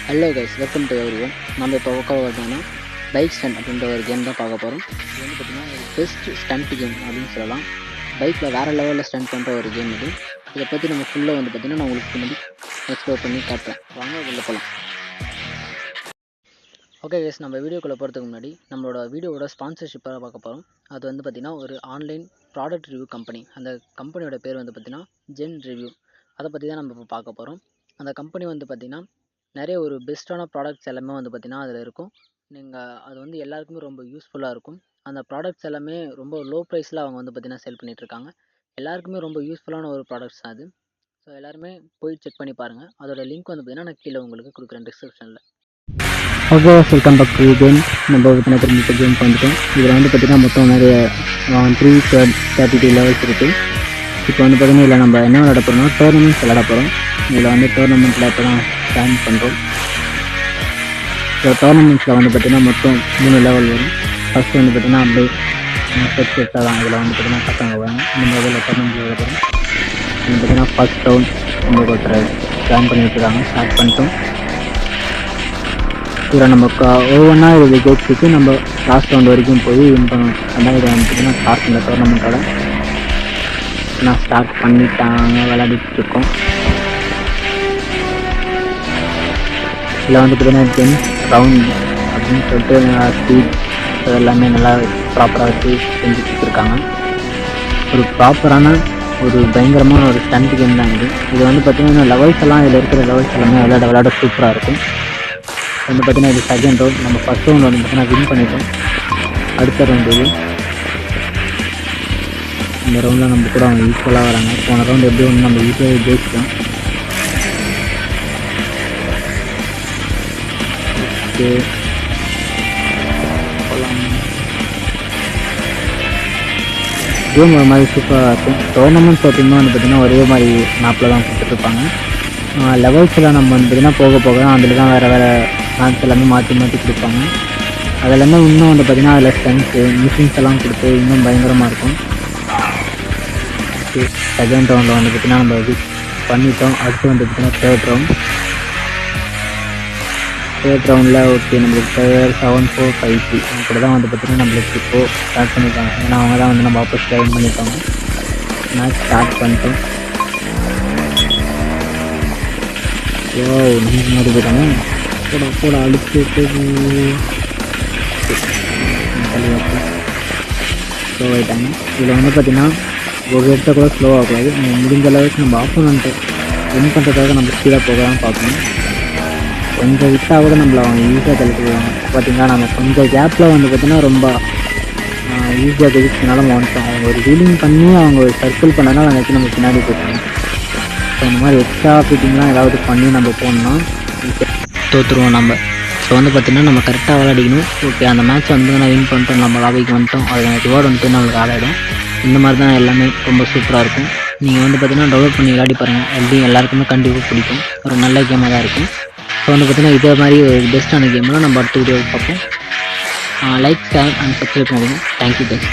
Hello guys, welcome to everyone. நம்ம இப்போ உட்காந்து பைக் ஸ்டண்ட் அப்படின்ற ஒரு கேம் தான் பார்க்க போகிறோம். இது வந்து பார்த்திங்கன்னா ஒரு பெஸ்ட் ஸ்டண்ட் கேம் அப்படின்னு சொல்லலாம். பைக்கில் வேறு லெவலில் ஸ்டண்ட் பண்ணுற ஒரு கேம் இது. இதை பற்றி நம்ம ஃபுல்லாக வந்து பார்த்திங்கன்னா நான் உங்களுக்கு முன்னாடி எக்ஸ்ப்ளோர் பண்ணி காட்டுறேன். வாங்க வெளில போகலாம். ஓகே கைஸ், நம்ம வீடியோக்குள்ளே போகிறதுக்கு முன்னாடி நம்மளோட வீடியோவோட ஸ்பான்சர்ஷிப்பாக பார்க்க போகிறோம். அது வந்து பார்த்திங்கன்னா ஒரு ஆன்லைன் ப்ராடக்ட் ரிவ்யூ கம்பெனி. அந்த கம்பெனியோட பேர் வந்து பார்த்திங்கன்னா ஜென் ரிவ்யூ. அதை பற்றி தான் நம்ம இப்போ பார்க்க போகிறோம். அந்த கம்பெனி வந்து பார்த்திங்கன்னா நிறைய ஒரு பெஸ்ட்டான ப்ராடக்ட்ஸ் எல்லாமே வந்து பார்த்திங்கன்னா அதில் இருக்கும். நீங்கள் அது வந்து எல்லாருக்குமே ரொம்ப யூஸ்ஃபுல்லாக இருக்கும். அந்த ப்ராடக்ட்ஸ் எல்லாமே ரொம்ப லோ ப்ரைஸில் அவங்க வந்து பார்த்திங்கன்னா செல் பண்ணிகிட்ருக்காங்க. எல்லாருக்குமே ரொம்ப யூஸ்ஃபுல்லான ஒரு ப்ராடக்ட்ஸ் தான் அது. ஸோ எல்லாருமே போய் செக் பண்ணி பாருங்கள். அதோட லிங்க் வந்து பார்த்திங்கன்னா நான் கீழே உங்களுக்கு கொடுக்குறேன் டிஸ்கிரிப்ஷனில். Okay, welcome back to game. நம்ம பார்த்திங்கன்னா திரும்ப கேம் வந்துட்டோம். இதில் வந்து பார்த்திங்கன்னா மொத்தம் நிறைய 332 லெவல்ஸ் இருக்குது. இப்போ வந்து பார்த்திங்கன்னா இதில் நம்ம என்ன விளையாட போகிறோம்னா டோர்னமெண்ட்ஸ் விளையாட போகிறோம். இதில் வந்து டோர்னமெண்ட்டில் இப்போ தான் ஜாயின் பண்ணுறோம். ஸோ டோர்னமெண்ட்ஸில் வந்து பார்த்திங்கன்னா மொத்தம் 3 லெவல் வரும். ஃபஸ்ட்டு வந்து பார்த்திங்கன்னா அப்படியே செட்டாக தான் இதில் வந்து பார்த்திங்கன்னா பசங்க வரும். இந்த இதில் டோர்னமெண்ட் விளையாட போகிறோம். வந்து பார்த்திங்கன்னா ஃபஸ்ட் ரவுண்ட் நம்ம ஒருத்தர் ஜாயின் பண்ணி வச்சுருக்காங்க. ஸ்டார்ட் பண்ணிட்டோம். இதில் நம்ம ஒவ்வொன்றா இது ஜெயிச்சுட்டு நம்ம லாஸ்ட் ரவுண்ட் வரைக்கும் போய் வின் பண்ணணும். அதான் இதை வந்து பார்த்திங்கன்னா ஸ்டார்ட் பண்ண டோர்னமெண்ட்டோட நான் ஸ்டார்ட் பண்ணிட்டாங்க விளையாடிட்டு இருக்கோம். இதில் வந்து பார்த்திங்கன்னா 10 ரவுண்ட் அப்படின்னு சொல்லிட்டு நல்லா ஸ்பீட் எல்லாமே நல்லா ப்ராப்பராக வச்சு செஞ்சு கொடுத்துருக்காங்க. ஒரு ப்ராப்பரான ஒரு பயங்கரமான ஒரு ஸ்டண்ட் கேம் தான் இது. இது வந்து பார்த்திங்கன்னா லெவல்ஸ் எல்லாம் இதில் இருக்கிற லெவல்ஸ் எல்லாமே விளையாட சூப்பராக இருக்கும். வந்து பார்த்திங்கன்னா இது செகண்ட் ரவுண்ட். நம்ம ஃபஸ்ட் ரவுண்ட் வந்து பார்த்திங்கன்னா வின் பண்ணிட்டோம். அடுத்த ரவுண்டு இது. இந்த ரவுண்டில் நம்ம கூட அவங்க ஈக்குவலாக வராங்க. போன ரவுண்டு எப்படி ஒன்று நம்ம ஈஸியாக ஜெயிச்சிட்டோம். ஓகே, கேம் ஒரு மாதிரி சூப்பராக இருக்கும். டோர்னமெண்ட்ஸ் பார்த்திங்கன்னா வந்து பார்த்திங்கன்னா ஒரே மாதிரி மேப்பில் தான் கொடுத்துட்ருப்பாங்க. லெவல்ஸில் நம்ம வந்து பார்த்திங்கன்னா போக போக தான் அதில் தான் வேறு மேட்ச் எல்லாமே மாற்றி கொடுப்பாங்க. அதெல்லாமே இன்னும் வந்து பார்த்திங்கன்னா அதில் ஸ்ட்ரென்த்து மிஷின்ஸ் எல்லாம் கொடுத்து இன்னும் பயங்கரமாக இருக்கும். செகண்ட் ரவுண்டில் வந்து பார்த்திங்கன்னா நம்ம இது பண்ணிட்டோம். அடுத்து வந்து பார்த்திங்கன்னா தேர்ட் ரவுண்டில் ஓகே நம்மளுக்கு 7, 4, 5 இப்படி தான் வந்து பார்த்திங்கன்னா நம்மளுக்கு இப்போது ஸ்டார்ட் பண்ணியிருக்காங்க. ஏன்னா அவங்க தான் வந்து நம்ம ஆப்போசிட் வின் பண்ணியிருக்காங்க. மேட்ச் ஸ்டார்ட் பண்ணிட்டோம். ஓ, நம்ம மாதிரி போயிட்டாங்க. கூட அழுத்து ஸ்லோ ஆகிட்டாங்க. இதில் வந்து பார்த்திங்கன்னா ஒரு இடத்த கூட ஸ்லோ ஆகக்கூடாது. நம்ம முடிஞ்ச அளவுக்கு நம்ம ஆப்போனண்ட்டை வின் பண்ணுறதுக்காக நம்ம ஸ்பீடாக போக தான் பார்க்கணும். கொஞ்சம் விட்டால் கூட நம்மளை அவங்க ஈஸியாக தெளிச்சுக்குவாங்க. பார்த்திங்கன்னா நம்ம கொஞ்சம் கேப்பில் வந்து பார்த்திங்கன்னா ரொம்ப ஈஸியாக தெளிச்சதுனால நம்ம வந்துட்டோம். அவங்க ஒரு வீலிங் பண்ணி அவங்க ஒரு சர்க்கிள் பண்ணனால அன்றைக்கி நம்ம பின்னாடி போயிட்டாங்க. ஸோ இந்த மாதிரி எக்ஸ்ட்ரா ஃபிட்டிங்லாம் ஏதாவது பண்ணி நம்ம போனோம்னா தோற்றுருவோம் நம்ம. ஸோ வந்து பார்த்திங்கன்னா நம்ம கரெக்டாக விளையாடிக்கணும். ஓகே, அந்த மேட்ச் வந்து நான் வின் பண்ணிட்டோம், நம்ம லாபிக்கு வந்துட்டோம், அது ரிவார்டு வந்துட்டு நம்மளுக்கு ஆடாயிடும். இந்த மாதிரி தான் எல்லாமே ரொம்ப சூப்பராக இருக்கும். நீங்கள் வந்து பார்த்திங்கன்னா டெவலப் பண்ணி விளையாடி பாருங்கள். எப்படியும் எல்லாருக்குமே கண்டிப்பாக பிடிக்கும். ஒரு நல்ல கேமாக தான் இருக்கும். ஸோ வந்து பார்த்திங்கன்னா இதே மாதிரி ஒரு பெஸ்ட்டான கேம்லாம் நம்ம அடுத்த வீடியோவில் பார்ப்போம். லைக், ஷேர் அண்ட் சப்ஸ்கிரைப் பண்ணுங்கள். Thank you guys.